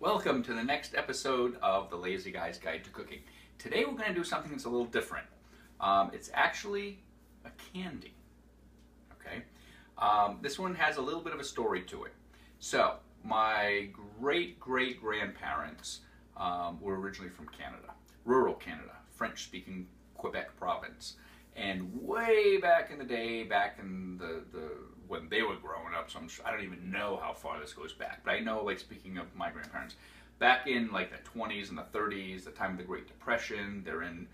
Welcome to the next episode of the Lazy Guy's Guide to Cooking. Today we're going to do something that's a little different. It's actually a candy. Okay, this one has a little bit of a story to it. So, my great-great-grandparents were originally from Canada, rural Canada, French-speaking Quebec province. And way back in the day, back in the when they were growing up, so I don't even know how far this goes back, but I know, like, speaking of my grandparents, back in like the 20s and the 30s, the time of the Great Depression, they're in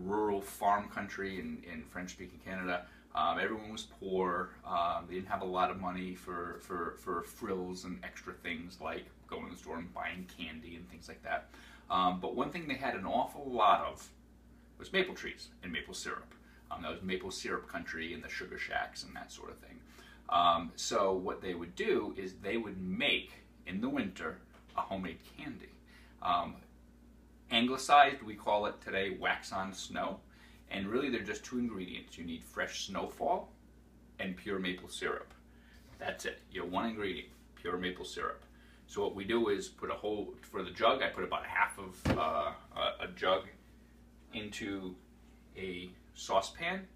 rural farm country in French-speaking Canada. Everyone was poor. They didn't have a lot of money for frills and extra things like going to the store and buying candy and things like that. But one thing they had an awful lot of was maple trees and maple syrup. That was maple syrup country and the sugar shacks and that sort of thing. So what they would do is they would make, in the winter, a homemade candy. Anglicized, we call it today wax on snow. And really they're just two ingredients. You need fresh snowfall and pure maple syrup. That's it. You have one ingredient, pure maple syrup. So what we do is put for the jug, I put about half of a jug into a saucepan,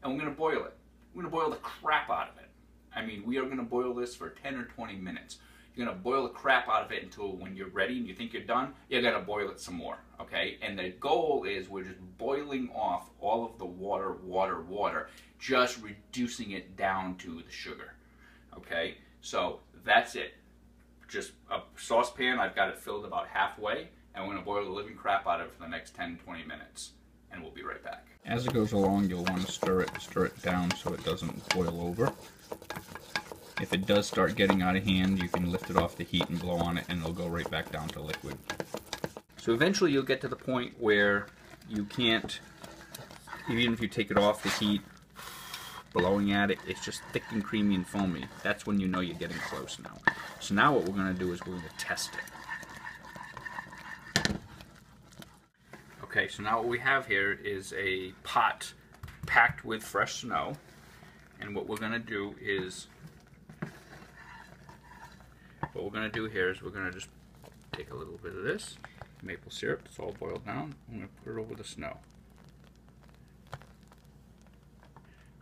and we're going to boil it. We're going to boil the crap out of it. I mean, we are going to boil this for 10 or 20 minutes. You're going to boil the crap out of it until when you're ready and you think you're done, you got to boil it some more, okay? And the goal is we're just boiling off all of the water, just reducing it down to the sugar, okay? So that's it. Just a saucepan, I've got it filled about halfway, and we're going to boil the living crap out of it for the next 10-20 minutes, and we'll be right back. As it goes along, you'll want to stir it down so it doesn't boil over. If it does start getting out of hand, you can lift it off the heat and blow on it, and it'll go right back down to liquid. So eventually you'll get to the point where you can't, even if you take it off the heat, blowing at it, it's just thick and creamy and foamy. That's when you know you're getting close now. So now what we're going to do is we're going to test it. Okay, so now what we have here is a pot packed with fresh snow, and what we're going to do is, we're going to just take a little bit of this maple syrup, it's all boiled down, I'm going to put it over the snow.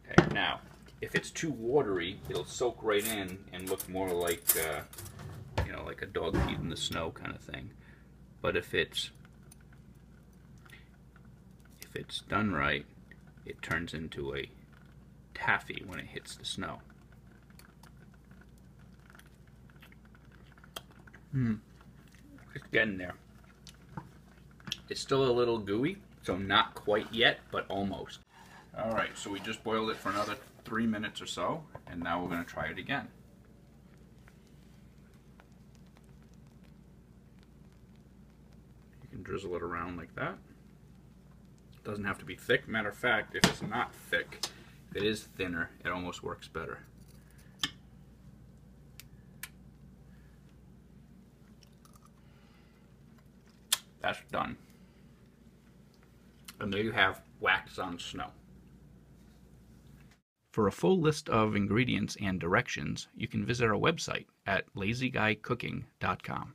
Okay, now, if it's too watery, it'll soak right in and look more like, you know, like a dog feet in the snow kind of thing. But if it's done right, it turns into a taffy when it hits the snow. It's getting there. It's still a little gooey, so not quite yet, but almost. Alright, so we just boiled it for another 3 minutes or so, and now we're going to try it again. You can drizzle it around like that. It doesn't have to be thick. Matter of fact, if it's not thick, if it is thinner, it almost works better. That's done. And there you have wax on snow. For a full list of ingredients and directions, you can visit our website at lazyguycooking.com.